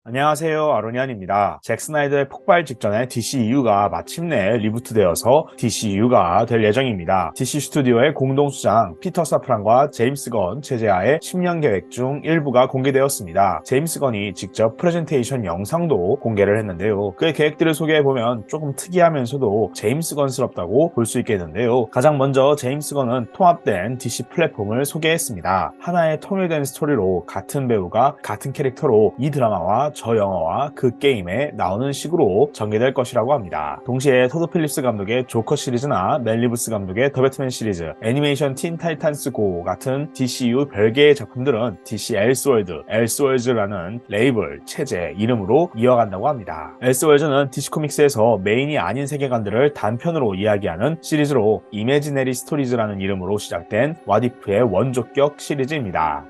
안녕하세요, 아로니안입니다. 잭 스나이더의 폭발 직전에 DCU가 마침내 리부트되어서 DCU가 될 예정입니다. DC 스튜디오의 공동수장 피터 사프란과 제임스 건 체제하에 10년 계획 중 일부가 공개되었습니다. 제임스 건이 직접 프레젠테이션 영상도 공개를 했는데요. 그의 계획들을 소개해보면 조금 특이하면서도 제임스 건스럽다고 볼 수 있겠는데요. 가장 먼저 제임스 건은 통합된 DC 플랫폼을 소개했습니다. 하나의 통일된 스토리로 같은 배우가 같은 캐릭터로 이 드라마와 저 영화와 그 게임에 나오는 식으로 전개될 것이라고 합니다. 동시에 토드 필립스 감독의 조커 시리즈나 멜 리브스 감독의 더 배트맨 시리즈, 애니메이션 틴 타이탄스 고 같은 DCU 별개의 작품들은 DC 엘스월드라는 레이블, 체제, 이름으로 이어간다고 합니다. 엘스월드는 DC 코믹스에서 메인이 아닌 세계관들을 단편으로 이야기하는 시리즈로 이매지너리 스토리즈라는 이름으로 시작된 왓이프의 원조격 시리즈입니다.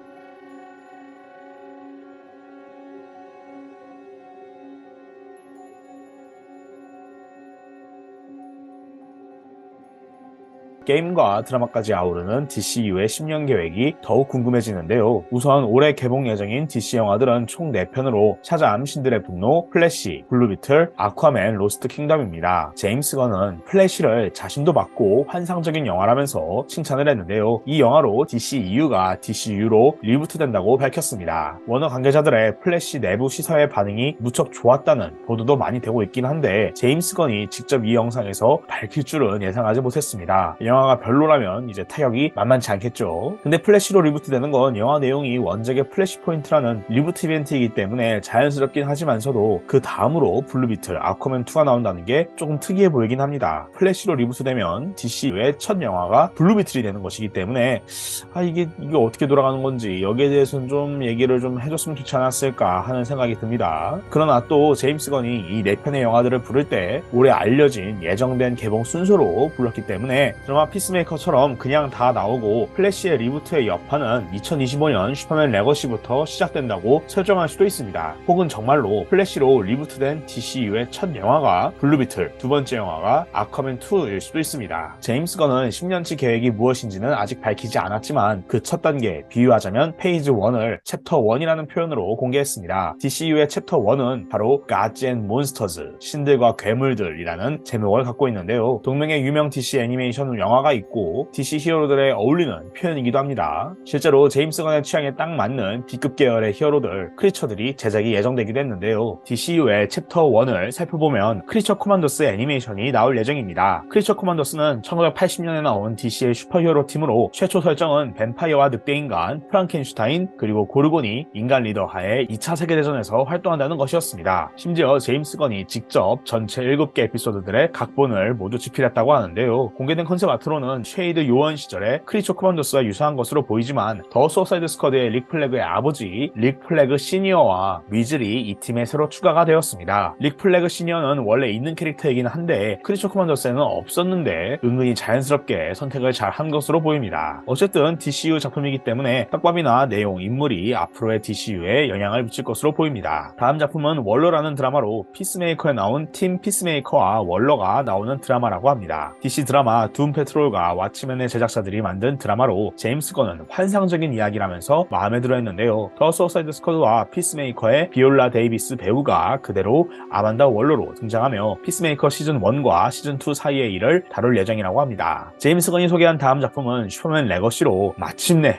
게임과 드라마까지 아우르는 DCU의 10년 계획이 더욱 궁금해지는데요. 우선 올해 개봉 예정인 DC 영화들은 총 4편으로 샤잠, 신들의 분노, 플래시, 블루비틀, 아쿠아맨, 로스트 킹덤입니다. 제임스 건은 플래시를 자신도 맡고 환상적인 영화라면서 칭찬을 했는데요. 이 영화로 DCEU가 DCU로 리부트된다고 밝혔습니다. 워너 관계자들의 플래시 내부 시사회 반응이 무척 좋았다는 보도도 많이 되고 있긴 한데 제임스 건이 직접 이 영상에서 밝힐 줄은 예상하지 못했습니다. 영화가 별로라면 이제 타격이 만만치 않겠죠. 근데 플래시로 리부트되는 건 영화 내용이 원작의 플래시 포인트라는 리부트 이벤트이기 때문에 자연스럽긴 하지만서도 그 다음으로 블루비틀, 아쿠아맨2가 나온다는 게 조금 특이해 보이긴 합니다. 플래시로 리부트되면 DCU의 첫 영화가 블루비틀이 되는 것이기 때문에 이게 어떻게 돌아가는 건지 여기에 대해서는 좀 얘기를 좀 해줬으면 좋지 않았을까 하는 생각이 듭니다. 그러나 또 제임스 건이 이 4편의 영화들을 부를 때 올해 알려진 예정된 개봉 순서로 불렀기 때문에 드라마 피스메이커처럼 그냥 다 나오고 플래시의 리부트의 여파는 2025년 슈퍼맨 레거시부터 시작된다고 설정할 수도 있습니다. 혹은 정말로 플래시로 리부트된 DCU의 첫 영화가 블루비틀, 두 번째 영화가 아쿠아맨2일 수도 있습니다. 제임스 건은 10년치 계획이 무엇인지는 아직 밝히지 않았지만 그 첫 단계, 비유하자면 페이지 1을 챕터 1이라는 표현으로 공개했습니다. DCU의 챕터 1은 바로 Gods and Monsters, 신들과 괴물들이라는 제목을 갖고 있는데요. 동명의 유명 DC 애니메이션 영화가 있고 DC 히어로들에 어울리는 표현이기도 합니다. 실제로 제임스 건의 취향에 딱 맞는 B급 계열의 히어로들, 크리처들이 제작이 예정되기도 했는데요. DCU의 챕터 1을 살펴보면 크리처 코만더스 애니메이션이 나올 예정입니다. 크리처 코만더스는 1980년에 나온 DC의 슈퍼히어로 팀으로 최초 설정은 뱀파이어와 늑대인간, 프랑켄슈타인, 그리고 고르곤이 인간 리더 하에 2차 세계대전에서 활동한다는 것이었습니다. 심지어 제임스 건이 직접 전체 7개 에피소드들의 각본을 모두 집필했다고 하는데요. 공개된 컨셉 아트로는 쉐이드 요원 시절에 크리처 코만더스와 유사한 것으로 보이지만 더 수어사이드 스쿼드의 릭 플래그의 아버지 릭 플래그 시니어와 위즐이 이 팀에 새로 추가가 되었습니다. 릭 플래그 시니어는 원래 있는 캐릭터이긴 한데 크리처 코만더스에는 없었는데 은근히 자연스럽게 선택을 잘 한 것으로 보입니다. 어쨌든 DCU 작품이기 때문에 떡밥이나 내용, 인물이 앞으로의 DCU에 영향을 미칠 것으로 보입니다. 다음 작품은 월러라는 드라마로 피스메이커에 나온 팀 피스메이커와 월러가 나오는 드라마라고 합니다. DC 드라마 둠 페트롤과 왓치맨의 제작자들이 만든 드라마로 제임스 건은 환상적인 이야기라면서 마음에 들어 했는데요. 더 수어사이드 스쿼드와 피스메이커의 비올라 데이비스 배우가 그대로 아만다 월러로 등장하며 피스메이커 시즌 1과 시즌 2 사이의 일을 다룰 예정이라고 합니다. 제임스 건이 소개한 다음 작품은 슈퍼맨 레거시로 마침내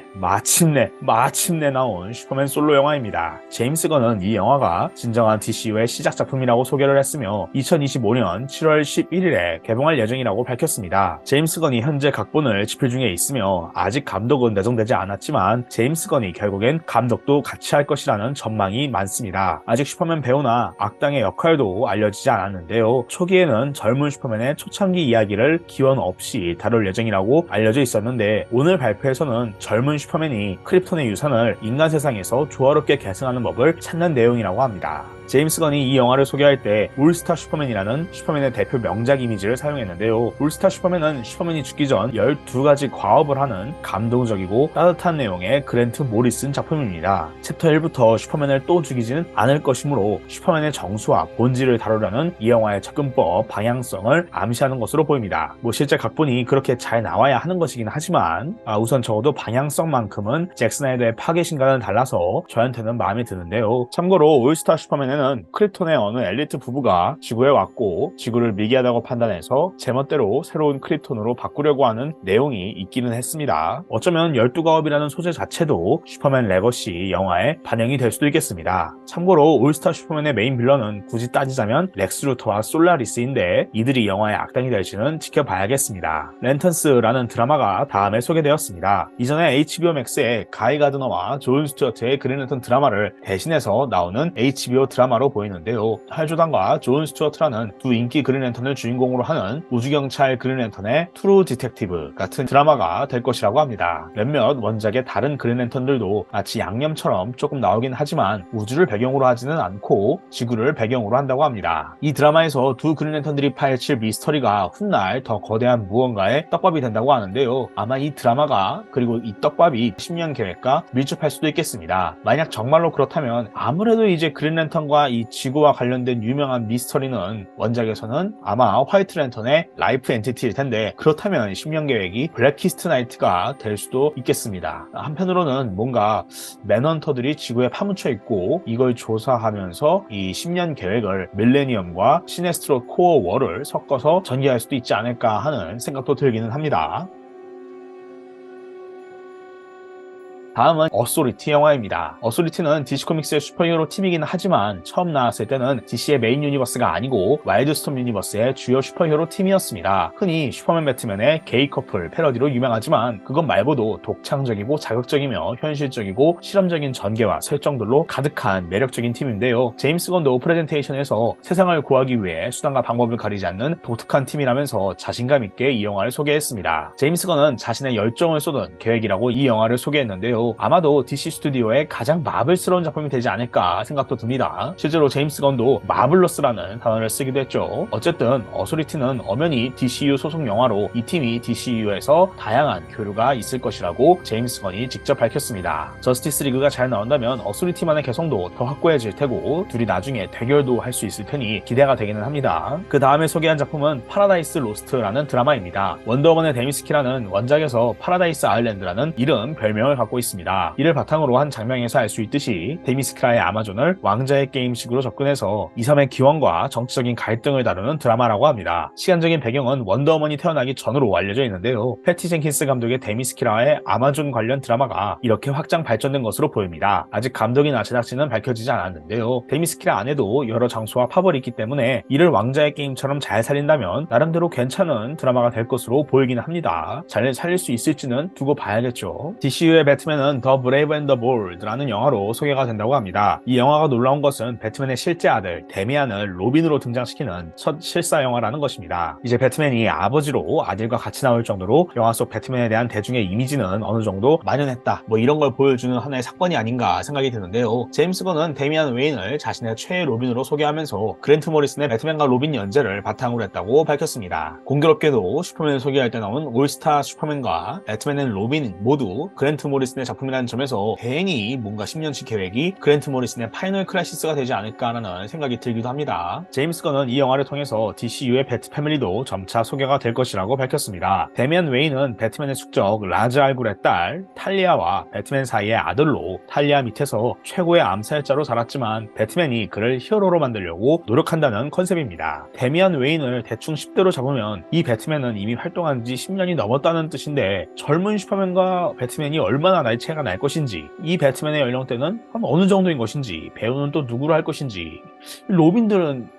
나온 슈퍼맨 솔로 영화입니다. 제임스 건은 이 영화가 진정한 DCU의 시작 작품이라고 소개를 했으며 2025년 7월 11일에 개봉할 예정이라고 밝혔습니다. 제임스 건이 현재 각본을 집필 중에 있으며 아직 감독은 내정되지 않았지만 제임스 건이 결국엔 감독도 같이 할 것이라는 전망이 많습니다. 아직 슈퍼맨 배우나 악당의 역할도 알려지지 않았는데요. 초기에는 젊은 슈퍼맨의 초창기 이야기를 기원 없이 다룰 예정이라고 알려져 있었는데 오늘 발표에서는 젊은 슈퍼맨이 크립톤의 유산을 인간 세상에서 조화롭게 계승하는 법을 찾는 내용이라고 합니다. 제임스 건이 이 영화를 소개할 때 올스타 슈퍼맨이라는 슈퍼맨의 대표 명작 이미지를 사용했는데요. 올스타 슈퍼맨은 슈퍼맨이 죽기 전 12가지 과업을 하는 감동적이고 따뜻한 내용의 그랜트 모리슨 작품입니다. 챕터 1부터 슈퍼맨을 또 죽이지는 않을 것이므로 슈퍼맨의 정수와 본질을 다루려는 이 영화의 접근법, 방향성을 암시하는 것으로 보입니다. 실제 각본이 그렇게 잘 나와야 하는 것이긴 하지만 우선 적어도 방향성만큼은 잭 스나이더의 파괴신과는 달라서 저한테는 마음에 드는데요. 참고로 올스타 슈퍼맨에는 크립톤의 어느 엘리트 부부가 지구에 왔고 지구를 미개하다고 판단해서 제멋대로 새로운 크립톤으로 바꾸려고 하는 내용이 있기는 했습니다. 어쩌면 12가업이라는 소재 자체도 슈퍼맨 레거시 영화에 반영이 될 수도 있겠습니다. 참고로 올스타 슈퍼맨의 메인 빌런은 굳이 따지자면 렉스 루터와 솔라리스인데 이들이 영화의 악당이 될지는 지켜봐야겠습니다. 랜턴스라는 드라마가 다음에 소개되었습니다. 이전에 HBO 맥스의 가이 가드너와 존 스튜어트의 그린랜턴 드라마를 대신해서 나오는 HBO 드라마로 보이는데요. 할 조단과 존 스튜어트라는 두 인기 그린랜턴을 주인공으로 하는 우주경찰 그린랜턴의 트루 디텍티브 같은 드라마가 될 것이라고 합니다. 몇몇 원작의 다른 그린랜턴들도 마치 양념처럼 조금 나오긴 하지만 우주를 배경으로 하지는 않고 지구를 배경으로 한다고 합니다. 이 드라마에서 두 그린랜턴들이 파헤칠 미스터리가 훗날 더 거대한 무언가의 떡밥이 된다고 하는데요. 아마 이 드라마가 그리고 이 떡밥이 10년 계획과 밀접할 수도 있겠습니다. 만약 정말로 그렇다면 아무래도 이제 그린랜턴과 이 지구와 관련된 유명한 미스터리는 원작에서는 아마 화이트 랜턴의 라이프 엔티티일 텐데 그렇다면 10년 계획이 블랙키스트 나이트가 될 수도 있겠습니다. 한편으로는 뭔가 맨헌터들이 지구에 파묻혀 있고 이걸 조사하면서 이 10년 계획을 밀레니엄과 시네스트로 코어 월을 섞어서 전개할 수도 있지 않을까 하는 생각도 들기는 합니다. 다음은 어소리티 영화입니다. 어소리티는 DC 코믹스의 슈퍼히어로 팀이긴 하지만 처음 나왔을 때는 DC의 메인 유니버스가 아니고 와일드스톰 유니버스의 주요 슈퍼히어로 팀이었습니다. 흔히 슈퍼맨 배트맨의 게이 커플 패러디로 유명하지만 그것 말고도 독창적이고 자극적이며 현실적이고 실험적인 전개와 설정들로 가득한 매력적인 팀인데요. 제임스 건도 프레젠테이션에서 세상을 구하기 위해 수단과 방법을 가리지 않는 독특한 팀이라면서 자신감 있게 이 영화를 소개했습니다. 제임스 건은 자신의 열정을 쏟은 계획이라고 이 영화를 소개했는데요. 아마도 DC 스튜디오의 가장 마블스러운 작품이 되지 않을까 생각도 듭니다. 실제로 제임스 건도 마블러스라는 단어를 쓰기도 했죠. 어쨌든 어소리티는 엄연히 DCU 소속 영화로 이 팀이 DCU에서 다양한 교류가 있을 것이라고 제임스 건이 직접 밝혔습니다. 저스티스 리그가 잘 나온다면 어소리티만의 개성도 더 확고해질 테고 둘이 나중에 대결도 할 수 있을 테니 기대가 되기는 합니다. 그 다음에 소개한 작품은 파라다이스 로스트라는 드라마입니다. 원더우먼의 데미스키라는 원작에서 파라다이스 아일랜드라는 이름 별명을 갖고 있습니다. 이를 바탕으로 한 장면에서 알 수 있듯이 데미스키라의 아마존을 왕자의 게임식으로 접근해서 이 섬의 기원과 정치적인 갈등을 다루는 드라마라고 합니다. 시간적인 배경은 원더우먼이 태어나기 전으로 알려져 있는데요. 패티 젠킨스 감독의 데미스키라의 아마존 관련 드라마가 이렇게 확장 발전된 것으로 보입니다. 아직 감독이나 제작진은 밝혀지지 않았는데요. 데미스키라 안에도 여러 장소와 파벌이 있기 때문에 이를 왕자의 게임처럼 잘 살린다면 나름대로 괜찮은 드라마가 될 것으로 보이긴 합니다. 잘 살릴 수 있을지는 두고 봐야겠죠. DCU의 배트맨은 더 브레이브 앤 더 볼드라는 영화로 소개가 된다고 합니다. 이 영화가 놀라운 것은 배트맨의 실제 아들 데미안을 로빈으로 등장시키는 첫 실사 영화라는 것입니다. 이제 배트맨이 아버지로 아들과 같이 나올 정도로 영화 속 배트맨에 대한 대중의 이미지는 어느 정도 만연했다 이런 걸 보여주는 하나의 사건이 아닌가 생각이 드는데요. 제임스 건은 데미안 웨인을 자신의 최애 로빈으로 소개하면서 그랜트 모리슨의 배트맨과 로빈 연재를 바탕으로 했다고 밝혔습니다. 공교롭게도 슈퍼맨을 소개할 때 나온 올스타 슈퍼맨과 배트맨 앤 로빈 모두 그랜트 모리슨의 작품이라는 점에서 괜히 뭔가 10년치 계획이 그랜트 모리슨의 파이널 크라이시스가 되지 않을까라는 생각이 들기도 합니다. 제임스 건은 이 영화를 통해서 DCU의 배트 패밀리도 점차 소개가 될 것이라고 밝혔습니다. 데미안 웨인은 배트맨의 숙적 라즈 알굴의 딸 탈리아와 배트맨 사이의 아들로 탈리아 밑에서 최고의 암살자로 자랐지만 배트맨이 그를 히어로로 만들려고 노력한다는 컨셉입니다. 데미안 웨인을 대충 10대로 잡으면 이 배트맨은 이미 활동한 지 10년이 넘었다는 뜻인데 젊은 슈퍼맨과 배트맨이 얼마나 나이 차이가 날 것인지 이 배트맨의 연령대는 어느 정도인 것인지 배우는 또 누구로 할 것인지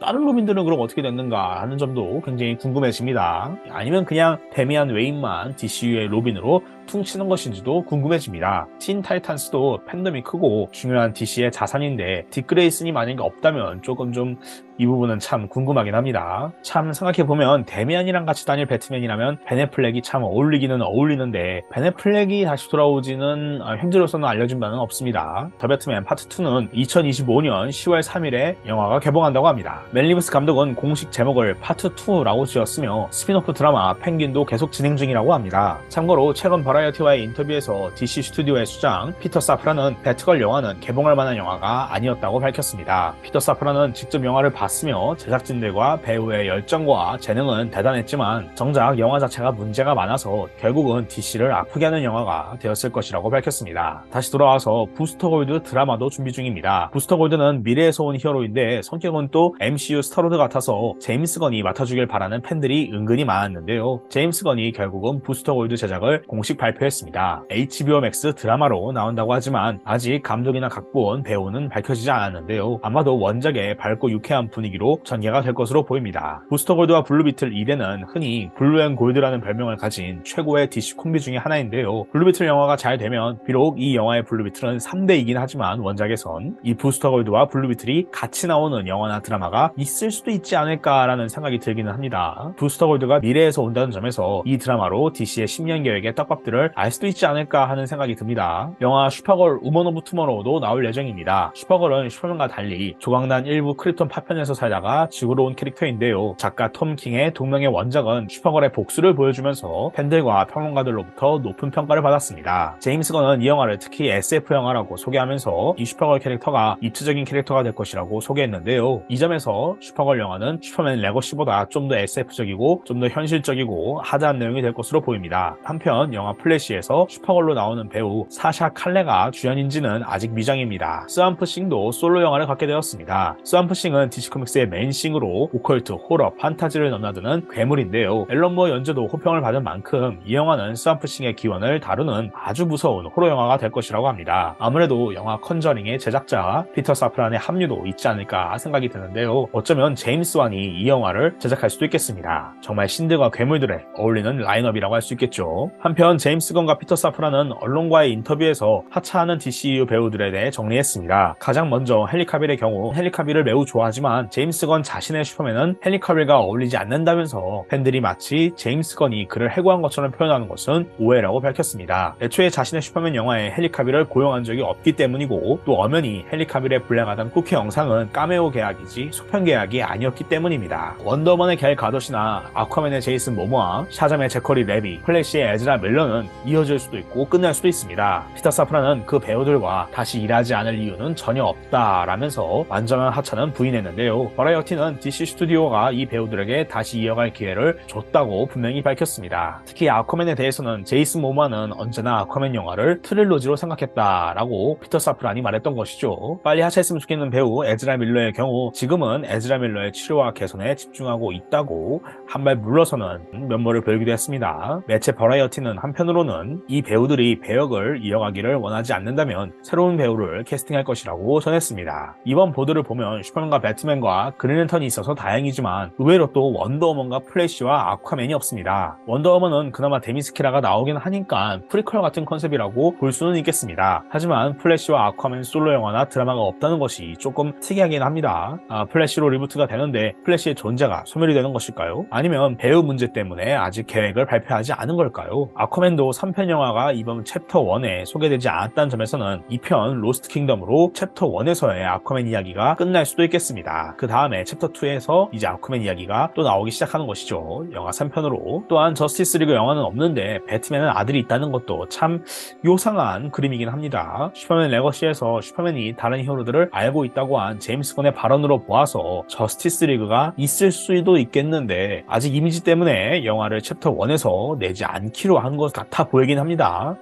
다른 로빈들은 그럼 어떻게 됐는가 하는 점도 굉장히 궁금해집니다. 아니면 그냥 데미안 웨인만 DCU의 로빈으로 퉁치는 것인지도 궁금해집니다. 틴 타이탄스도 팬덤이 크고 중요한 DC의 자산인데 딕 그레이슨이 만약에 없다면 조금 좀 이 부분은 참 궁금하긴 합니다. 참 생각해보면 데미안이랑 같이 다닐 배트맨이라면 벤 애플렉이 참 어울리기는 어울리는데 벤 애플렉이 다시 돌아오지는 현재로서는 알려진 바는 없습니다. 더 배트맨 파트 2는 2025년 10월 3일에 영화 영화가 개봉한다고 합니다. 멜 리브스 감독은 공식 제목을 파트 2라고 지었으며 스피노프 드라마 펭귄도 계속 진행 중이라고 합니다. 참고로 최근 버라이어티와의 인터뷰에서 DC 스튜디오의 수장 피터 사프라는 배트걸 영화는 개봉할 만한 영화가 아니었다고 밝혔습니다. 피터 사프라는 직접 영화를 봤으며 제작진들과 배우의 열정과 재능은 대단했지만 정작 영화 자체가 문제가 많아서 결국은 DC를 아프게 하는 영화가 되었을 것이라고 밝혔습니다. 다시 돌아와서 부스터 골드 드라마도 준비 중입니다. 부스터 골드는 미래에서 온 히어로인데 성격은 또 MCU 스타로드 같아서 제임스 건이 맡아주길 바라는 팬들이 은근히 많았는데요. 제임스 건이 결국은 부스터 골드 제작을 공식 발표했습니다. HBO 맥스 드라마로 나온다고 하지만 아직 감독이나 각본, 배우는 밝혀지지 않았는데요. 아마도 원작의 밝고 유쾌한 분위기로 전개가 될 것으로 보입니다. 부스터 골드와 블루비틀 2대는 흔히 블루 앤 골드라는 별명을 가진 최고의 DC 콤비 중에 하나인데요. 블루비틀 영화가 잘 되면 비록 이 영화의 블루비틀은 3대이긴 하지만 원작에선 이 부스터 골드와 블루비틀이 같이 나오는 영화나 드라마가 있을 수도 있지 않을까라는 생각이 들기는 합니다. 부스터 골드가 미래에서 온다는 점에서 이 드라마로 DC의 10년 계획의 떡밥들을 알 수도 있지 않을까 하는 생각이 듭니다. 영화 슈퍼걸 우먼 오브 투모로우도 나올 예정입니다. 슈퍼걸은 슈퍼맨과 달리 조각난 일부 크립톤 파편에서 살다가 지구로 온 캐릭터인데요. 작가 톰 킹의 동명의 원작은 슈퍼걸의 복수를 보여주면서 팬들과 평론가들로부터 높은 평가를 받았습니다. 제임스 건은 이 영화를 특히 SF 영화라고 소개하면서 이 슈퍼걸 캐릭터가 입체적인 캐릭터가 될 것이라고 소개했는데요. 이 점에서 슈퍼걸 영화는 슈퍼맨 레거시보다 좀 더 SF적이고 좀 더 현실적이고 하드한 내용이 될 것으로 보입니다. 한편 영화 플래시에서 슈퍼걸로 나오는 배우 사샤 칼레가 주연인지는 아직 미정입니다. 스완프 싱도 솔로 영화를 갖게 되었습니다. 스완프 싱은 DC 코믹스의 메인싱으로 오컬트, 호러, 판타지를 넘나드는 괴물인데요. 앨런 무어 연재도 호평을 받은 만큼 이 영화는 스완프 싱의 기원을 다루는 아주 무서운 호러 영화가 될 것이라고 합니다. 아무래도 영화 컨저링의 제작자 피터 사프란의 합류도 있지 않을까 생각이 드는데요. 어쩌면 제임스 완이 이 영화를 제작할 수도 있겠습니다. 정말 신들과 괴물들에 어울리는 라인업이라고 할 수 있겠죠. 한편 제임스 건과 피터 사프란은 언론과의 인터뷰에서 하차하는 DCU 배우들에 대해 정리했습니다. 가장 먼저 헨리 카빌의 경우 헨리 카빌을 매우 좋아하지만 제임스 건 자신의 슈퍼맨은 헨리 카빌과 어울리지 않는다면서 팬들이 마치 제임스 건이 그를 해고한 것처럼 표현하는 것은 오해라고 밝혔습니다. 애초에 자신의 슈퍼맨 영화에 헨리 카빌을 고용한 적이 없기 때문이고 또 엄연히 헨리 카빌의 불량하던 쿠키 영상은 카메오 계약이지 속편 계약이 아니었기 때문입니다. 원더우먼의 갤 가도시나 아쿠아맨의 제이슨 모모아, 샤잠의 제커리 레비, 플래시의 에즈라 밀러는 이어질 수도 있고 끝날 수도 있습니다. 피터 사프라는 그 배우들과 다시 일하지 않을 이유는 전혀 없다라면서 완전한 하차는 부인했는데요. 버라이어티는 DC 스튜디오가 이 배우들에게 다시 이어갈 기회를 줬다고 분명히 밝혔습니다. 특히 아쿠아맨에 대해서는 제이슨 모모아는 언제나 아쿠아맨 영화를 트릴로지로 생각했다라고 피터 사프란이 말했던 것이죠. 빨리 하차했으면 좋겠는 배우 에즈라 밀러의 경우 지금은 에즈라 밀러의 치료와 개선에 집중하고 있다고 한 발 물러서는 면모를 보이기도 했습니다. 매체 버라이어티는 한편으로는 이 배우들이 배역을 이어가기를 원하지 않는다면 새로운 배우를 캐스팅할 것이라고 전했습니다. 이번 보도를 보면 슈퍼맨과 배트맨과 그린랜턴이 있어서 다행이지만 의외로 또 원더우먼과 플래시와 아쿠아맨이 없습니다. 원더우먼은 그나마 데미스키라가 나오긴 하니까 프리퀄 같은 컨셉이라고 볼 수는 있겠습니다. 하지만 플래시와 아쿠아맨 솔로 영화나 드라마가 없다는 것이 조금 특이하긴 합니다. 플래시로 리부트가 되는데 플래시의 존재가 소멸이 되는 것일까요? 아니면 배우 문제 때문에 아직 계획을 발표하지 않은 걸까요? 아쿠아맨도 3편 영화가 이번 챕터 1에 소개되지 않았다는 점에서는 2편 로스트 킹덤으로 챕터 1에서의 아쿠아맨 이야기가 끝날 수도 있겠습니다. 그 다음에 챕터 2에서 이제 아쿠아맨 이야기가 또 나오기 시작하는 것이죠. 영화 3편으로. 또한 저스티스 리그 영화는 없는데 배트맨은 아들이 있다는 것도 참 요상한 그림이긴 합니다. 슈퍼맨 레거시에서 슈퍼맨이 다른 히어로들을 알고 있다고 한 제임스 건의 발언으로 보아서 저스티스 리그가 있을 수도 있겠는데 아직 이미지 때문에 영화를 챕터 1에서 내지 않기로 한 것 같아 보이긴 합니다.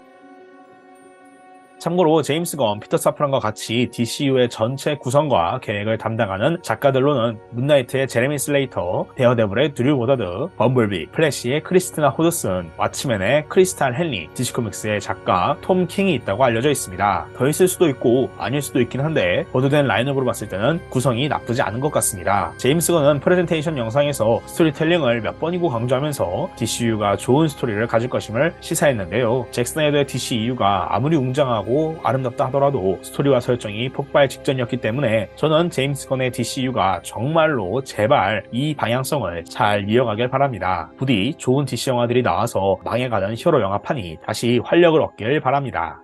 참고로 제임스 건, 피터 사프란과 같이 DCU의 전체 구성과 계획을 담당하는 작가들로는 문나이트의 제레미 슬레이터, 데어데블의 드류 고더드, 범블비, 플래시의 크리스티나 호드슨, 왓츠맨의 크리스탈 헨리, DC 코믹스의 작가 톰 킹이 있다고 알려져 있습니다. 더 있을 수도 있고 아닐 수도 있긴 한데 보도된 라인업으로 봤을 때는 구성이 나쁘지 않은 것 같습니다. 제임스 건은 프레젠테이션 영상에서 스토리텔링을 몇 번이고 강조하면서 DCU가 좋은 스토리를 가질 것임을 시사했는데요. 잭 스나이더의 DCU가 아무리 웅장하고 아름답다 하더라도 스토리와 설정이 폭발 직전이었기 때문에 저는 제임스 건의 DCU가 정말로 제발 이 방향성을 잘 이어가길 바랍니다. 부디 좋은 DC 영화들이 나와서 망해가던 히어로 영화판이 다시 활력을 얻길 바랍니다.